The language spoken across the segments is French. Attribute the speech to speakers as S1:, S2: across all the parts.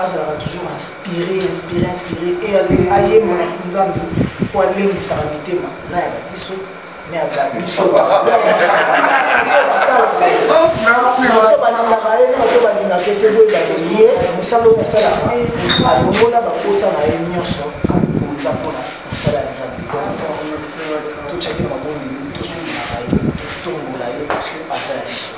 S1: azalaka toujours inspiré et ayema nzambe po alengisaka mitema na ya babiso me ya babiso balingaka ye to balingaka mpe boyebake ye mosala oyo asalaka alongola baposa na ye nyonso abonza mpona mosala ya nzambe donc totyaki na mabondeli tosungilaka ye totongola ye parce que aza ya biso.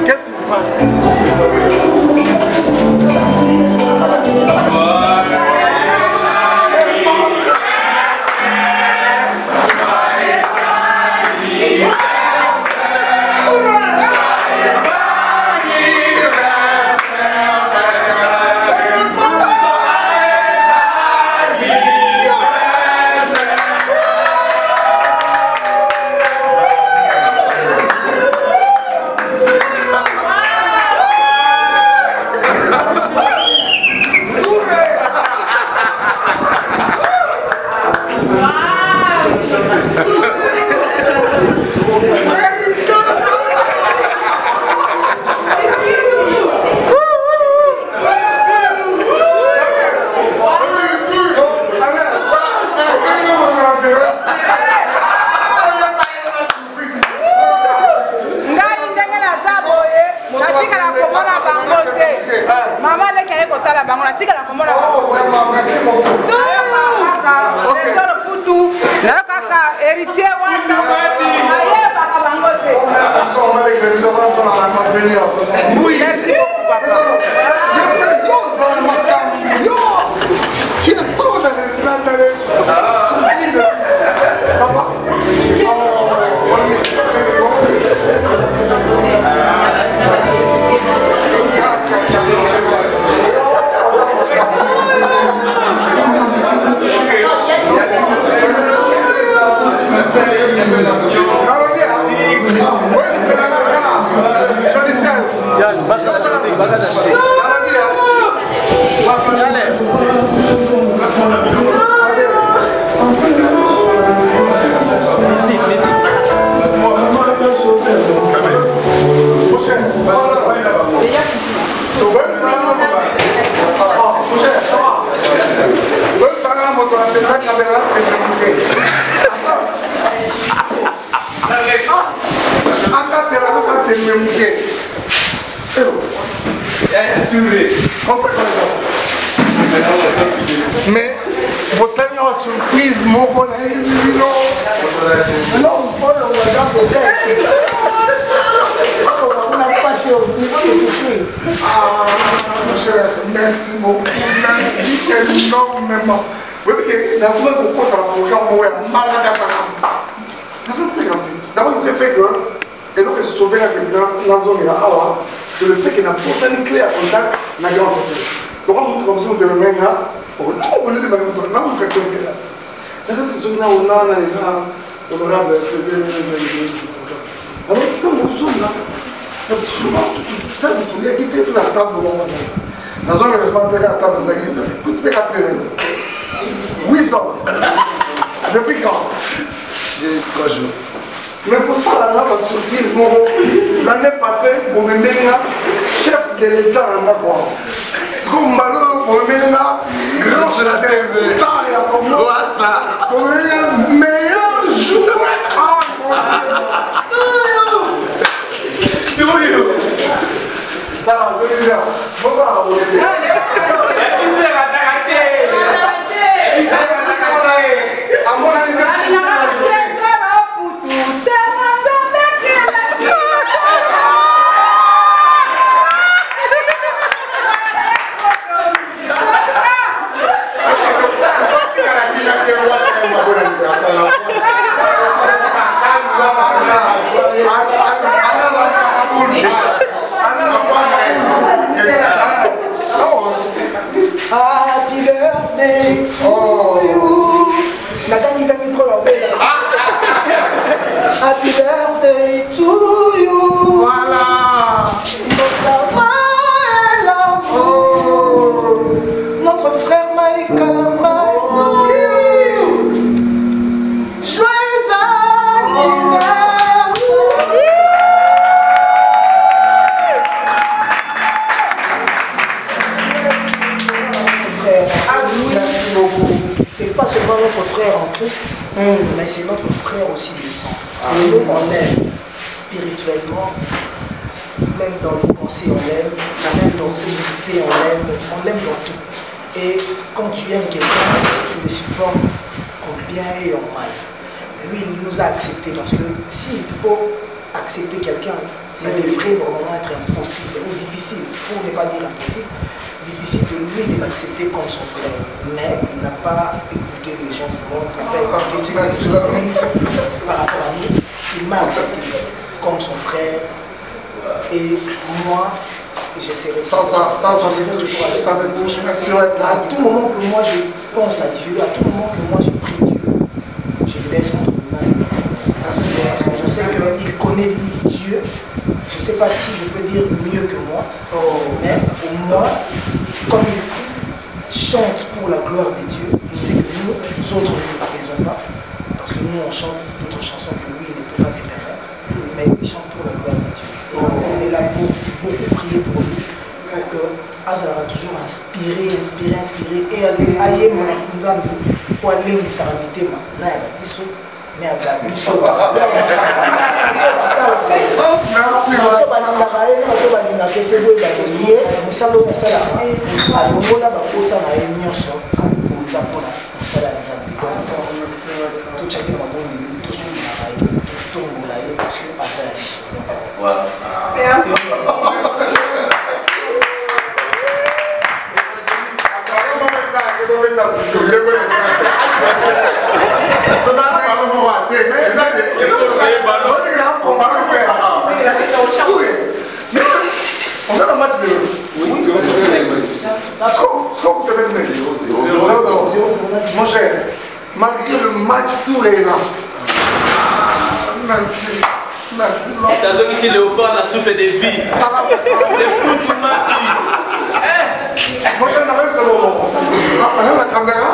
S2: Qu'est-ce qui se passe?
S3: Oui, merci beaucoup, papa.
S2: Tu es trop dans les... Papa. Mais você é uma surpresa, mon bon merci beaucoup, merci énormément. Oui, parce que dans le programme, d'abord, il s'est fait que, et donc, il se sauvé dans la zone là, c'est le fait qu'il n'a pas une clé à contact dans la grande hôtel. Donc, on montre comme ça, on te remet là, on est de manière autonome, on peut faire là. Parce que on a les gens honorables, alors, comme nous sommes là, souvent, il y a qui fait la table au moment là. Dans un restaurant, on a la table, on a tout fait après. Wisdom. Depuis quand? J'ai 3 jours. Mais pour ça, là, la surprise, l'année passée, on me met là, chef de l'État, on a quoi? Ce qu'on m'a dit, on me met là, grand chef de l'État, on me met là, meilleur joueur. Ah, mon Dieu. Merci beaucoup.
S1: C'est pas seulement notre frère en Christ, mais c'est notre frère aussi de sang. Parce que nous, on l'aime spirituellement, même dans nos pensées, on l'aime, même dans ce qu'il fait, on l'aime dans tout. Et quand tu aimes quelqu'un, tu le supportes en bien et en mal. Lui, il nous a acceptés parce que s'il faut accepter quelqu'un, ça devrait normalement être impossible ou difficile, pour ne pas dire impossible. Difficile de lui de m'accepter comme son frère, mais il n'a pas écouté les gens du monde, il n'a pas écouté ce qu'ils disent par rapport à nous. Il m'a accepté comme son frère et moi j'essaierai toujours
S2: me touche. Merci.
S1: À tout moment que moi je pense à Dieu, à tout moment que moi je prie Dieu, je le laisse entre mes mains. Parce que je sais qu'il connaît Dieu. Je ne sais pas si je peux dire mieux que moi, mais au moins, comme il chante pour la gloire de Dieu, c'est que nous autres ne le faisons pas, parce que nous on chante d'autres chansons que lui ne peut pas se permettre, mais il chante pour la gloire de Dieu. Et on est là pour beaucoup prier pour lui, pour que Azala va toujours inspirer, et aller pour aller ça va mettre merci.
S2: On a un match de mon cher, malgré le match tout est là. Merci.
S4: T'as vu ici Léopard a soufflé des vies. C'est pour tout mati.
S2: Mon cher, on arrive sur la caméra.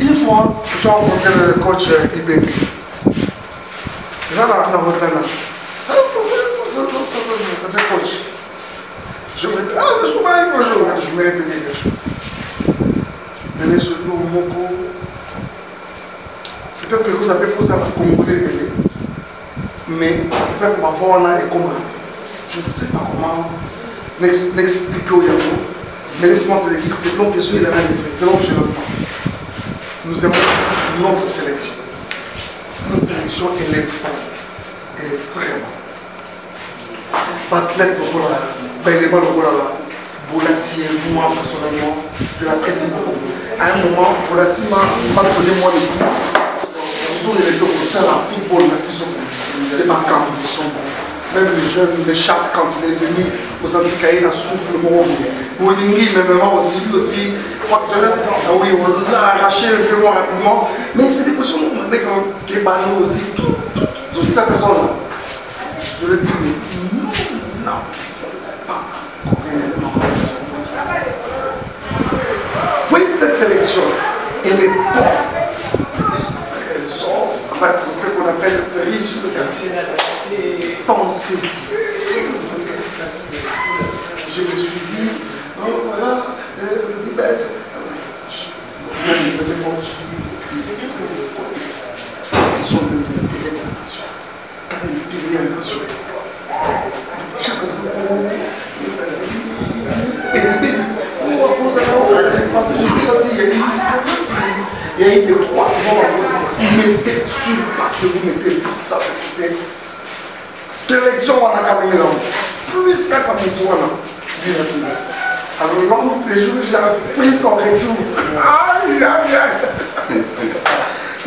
S2: Une fois, j'ai rencontré le coach IBM. C'est coach. Je me dis, je vais bonjour. Je mérite quelque chose. Mais ce jour, peut-être que vous avez posé à la Congolais, mais peut-être que ma voix là est comme je ne sais pas comment n'expliquer au Yamou. Mais laisse-moi te le dire, c'est donc que je suis là, c'est donc que je le prends. Nous aimons notre sélection. Notre sélection, elle est bonne. Elle est très bonne. Athlète Lokola, Baïlema Lokola, Boulassi, moi personnellement, je l'apprécie beaucoup. À un moment, Boulassi m'a donné moi le coup. Nous sommes les deux côtés en football, qui sont les Bakam, qui sont bons. Même les jeunes, les Chak, quand il est venu aux Anticaïs, il a soufflé le mot. Bolingi, même moi aussi, lui aussi, oui, on l'a arraché un peu moins rapidement. Mais c'est des personnes, avec un Kébano aussi, toutes ces personnes-là. Je le dis, non, pas vous voyez cette sélection, elle est bonne. Plus raison, ça va être ce qu'on appelle une série sur le papier. Pensez-y, s'il vous plaît. Je me suis dit, voilà, je dis, ben, c'est. Qu'est-ce que vous comptez? Ils sont de l'intégration. Il y a eu des trois vous mettez sur parce que vous mettez tout ça. Sélection, on a quand même plus qu'à comme toi. Alors, les jours, j'ai pris ton retour. Aïe, aïe, aïe.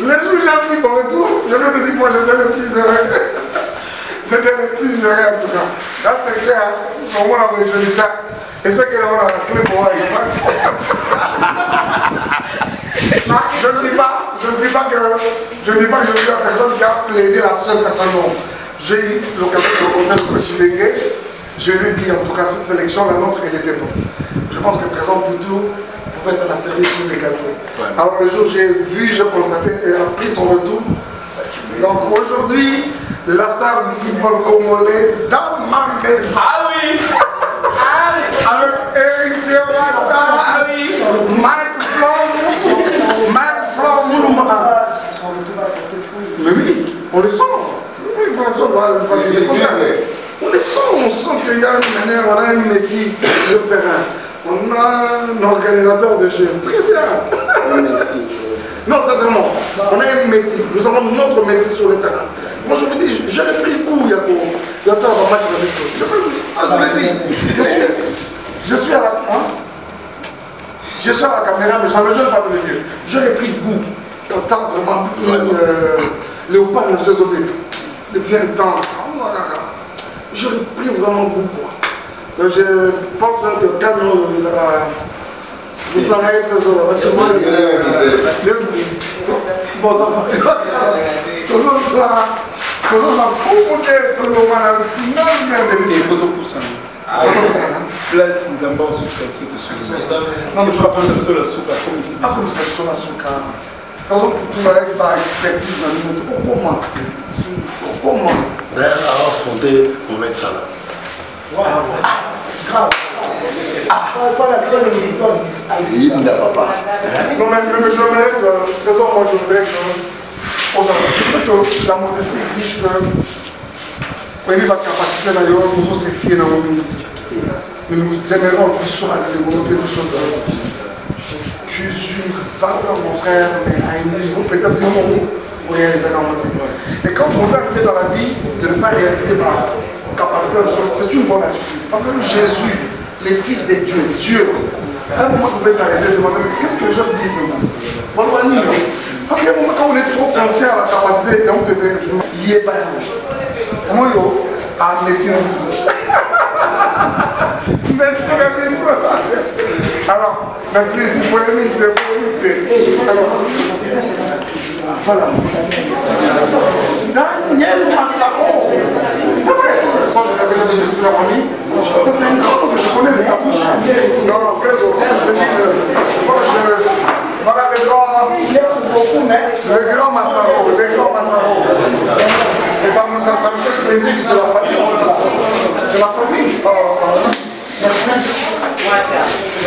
S2: Les jours où j'ai pris ton retour, je vais te dire, moi, j'étais le plus heureux. J'étais le plus heureux en tout cas. Là, c'est clair, pour moi, je dis ça. Et c'est que là, on a la clé pour moi. Je ne dis pas que je suis la personne qui a plaidé la seule personne. Non. J'ai eu l'occasion de rencontrer le coach Bengue. Je lui ai dit, en tout cas, cette sélection, la nôtre, elle était bonne. Je pense que Présent Poutou pouvait être la série sur les gâteaux. Ouais. Alors, le jour où j'ai vu, j'ai constaté, elle a pris son retour. Donc, aujourd'hui, la star du football congolais dans ma maison.
S4: Ah oui!
S2: Avec Héritier Matin. On le sent. On les sent, on sent qu'il y a une manière, on a un Messi sur le terrain. On a un organisateur de jeu. Très bien. Non, sincèrement, on a un Messi. Nous avons notre Messi sur le terrain. Moi, je vous dis, j'aurais pris le coup, Yako. Il y a un match de la je suis à la... Je suis à la caméra, mais ça ne me gêne pas de le dire. J'aurais pris le goût. Quand vraiment Léopard ne faisait oublier depuis un temps. J'aurais pris vraiment goût, quoi. Donc, je pense même que quand nous vous planez ça, parce que moi, bon, ça
S5: faut tout pousser. Place Nzamba au succès, c'est tout succès. Non, mais je crois que c'est la souka, comme ici.
S2: Ah, comme ça, c'est la souka. De toute façon, pour tout avec ma expertise dans le monde, comment
S6: d'ailleurs, avant fondé, on met ça là.
S2: Waouh, grave.
S1: Il faut l'accès de l'auditoire.
S6: Il n'y a pas.
S2: Non, mais je mets, de toute façon, moi je mets aux enfants. Je sais que la modestie exige que, quand il y a la capacité d'ailleurs, nous aussi fiers dans le monde. Nous aimerons plus sur la volonté de ce monde. Tu es une valeur, mon frère, mais à un niveau peut-être non pour réaliser la moitié. Et quand on veut arriver dans la vie, de ne pas réaliser ma capacité, c'est une bonne attitude. Parce que Jésus, les fils de Dieu, Dieu, à un moment, vous pouvez s'arrêter et demander qu'est-ce que les gens disent de moi. Parce qu'à un moment, quand on est trop conscient à la capacité, et on te fait, il est pas. Moi, ah, merci, merci, alors, merci, c'est polémique, alors, voilà. Daniel Massaro, c'est vrai. Ça, je l'avais dit sur la famille. Ça, c'est une grande que je connais les cartouches. Non, après, je dis, voilà le grand Massaro, le grand Massaro. Et ça me fait plaisir que c'est la famille. C'est la famille. Merci.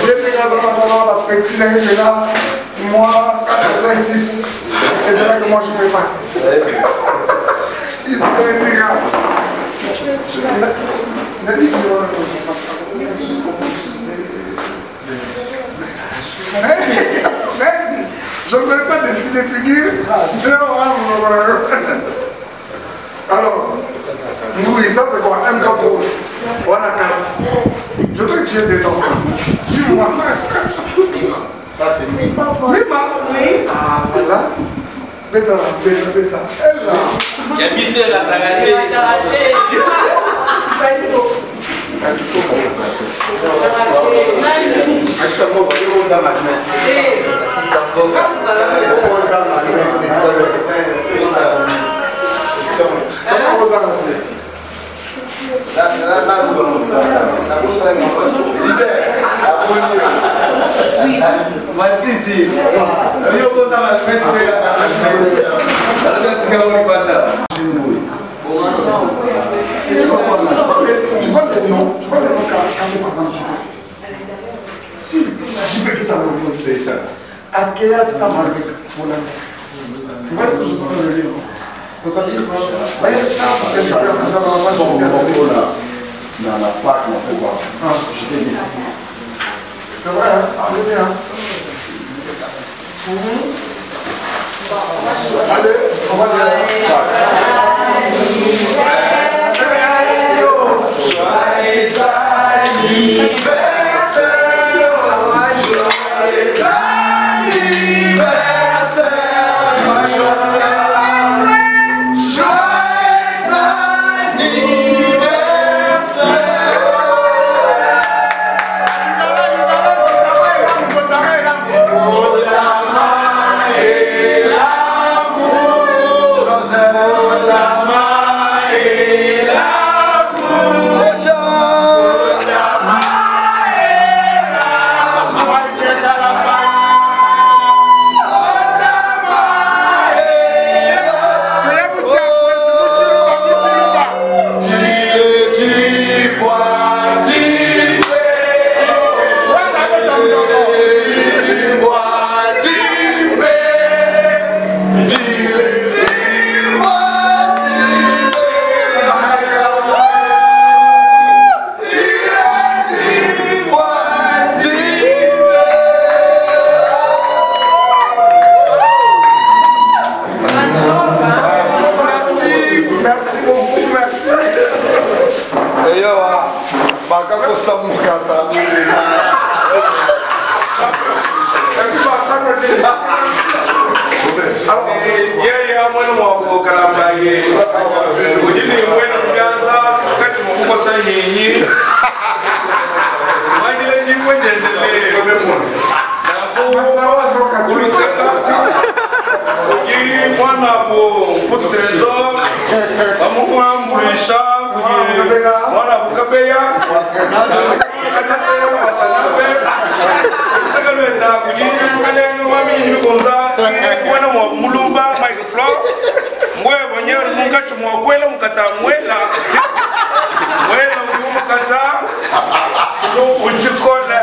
S2: J'étais là dans la petite année, là, moi, 4, 5, 6. Et c'est là que moi je fais partie. Il dit, les gars, je dit que je ne veux pas des figures. Alors, oui, ça c'est quoi? Un gâteau. On a 4. Je sais que tu es dedans. Dis-moi.
S6: Ça c'est Mima.
S2: Mima? Oui. Ah, voilà. Bêta, bêta. Elle là.
S4: Il y a Bissé la karaté.
S2: Tu vois les noms quand par exemple Jibéris. Si Jibéris a le nom, Akea Tamarek Folan. Tu vois ce que je veux dire? C'est-à-dire que ça y est, ça, c'est ça,
S6: dans la Pâque, on peut voir. J'étais ici.
S2: c'est vrai, hein? Allez bien. Allez, on va
S5: Pour trésor, Amoukoua Mourisha, voilà, Boukabeya, Mulumba, Mike Flow, Mwe, Mungachu, Mwela, Mukata, Mwela, Mwela, Mukata, Uchikole,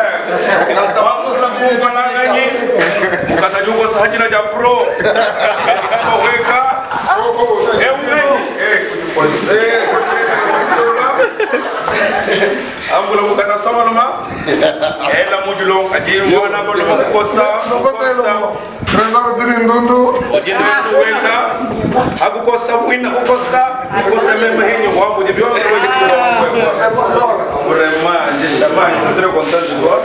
S5: Mukata Jungo Sahajina Japro, Weka, Ambula Mukata Samanoma, Ela Mujulong, Ajim, Wana Boloma Kosa, Trésor de Nundu, Weka, Abukosa, Win, Abukosa, Abukosa, Memahini, Wambu, the Bios, vraiment, justement, je suis très content de voir.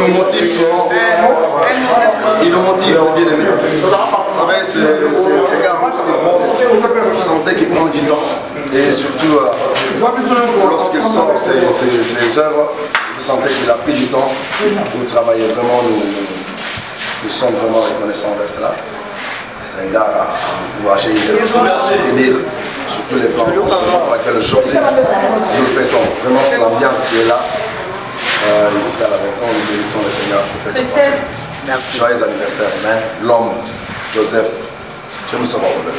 S6: nous motive souvent. Il nous motive, mon bien-aimé. Vous savez, c'est gars, vous sentez qu'il prend du temps. Et surtout, lorsqu'il sort ses œuvres, vous sentez qu'il a pris du temps pour travailler. Vraiment, nous sommes vraiment reconnaissants avec cela. C'est un gars à encourager, à soutenir sur tous les plans. Raison pour laquelle aujourd'hui, nous fêtons. Vraiment, c'est l'ambiance qui est là. Ici à la maison, nous bénissons le Seigneur pour cette opportunité. Merci. Joyeux anniversaire, amen. L'homme, Joseph, Dieu nous sauve en voleur.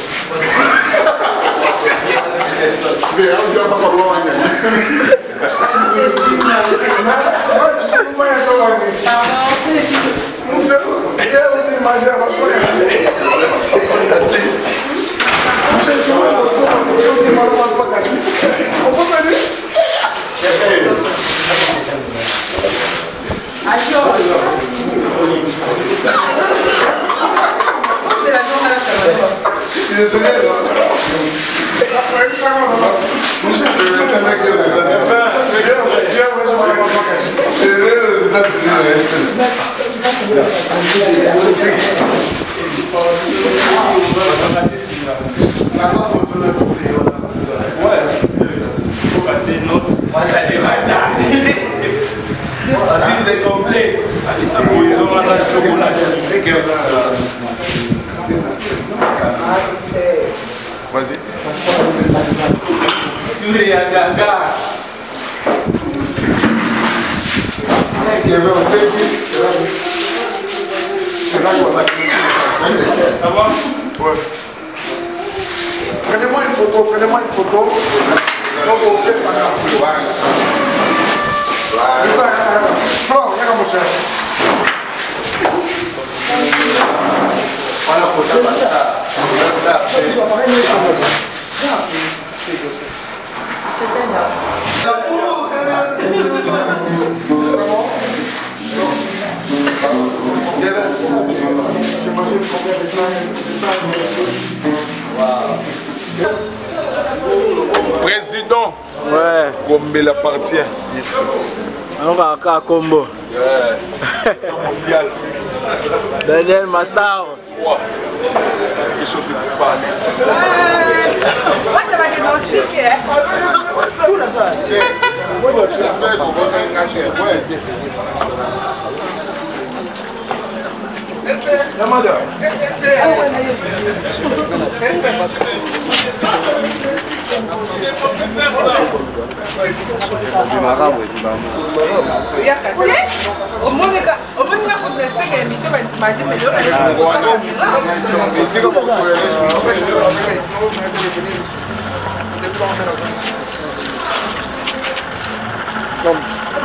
S5: Vas-y.
S2: Prenez-moi une photo, prenez-moi une photo. Donc on fait par la photo. Flore, regarde mon cher. Voilà, photo.
S5: Président.
S3: Ouais.
S5: Gombe appartient.
S3: On va à Combo.
S5: Mondial.
S3: Daniel Massaro.
S5: Les choses se préparent.
S1: Tout là ça.
S6: J'espère qu'on va s'en cacher.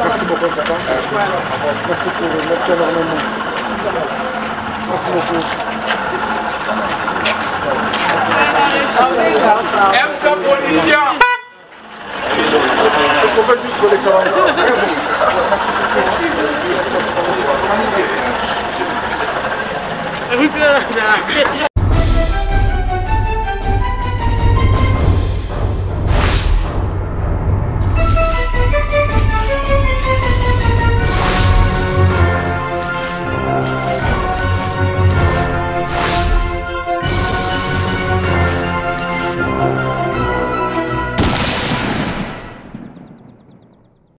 S2: Merci beaucoup, papa. Merci énormément. Merci beaucoup.
S5: Est-ce que politicien?
S2: Est-ce qu'on fait juste pour l'excellent?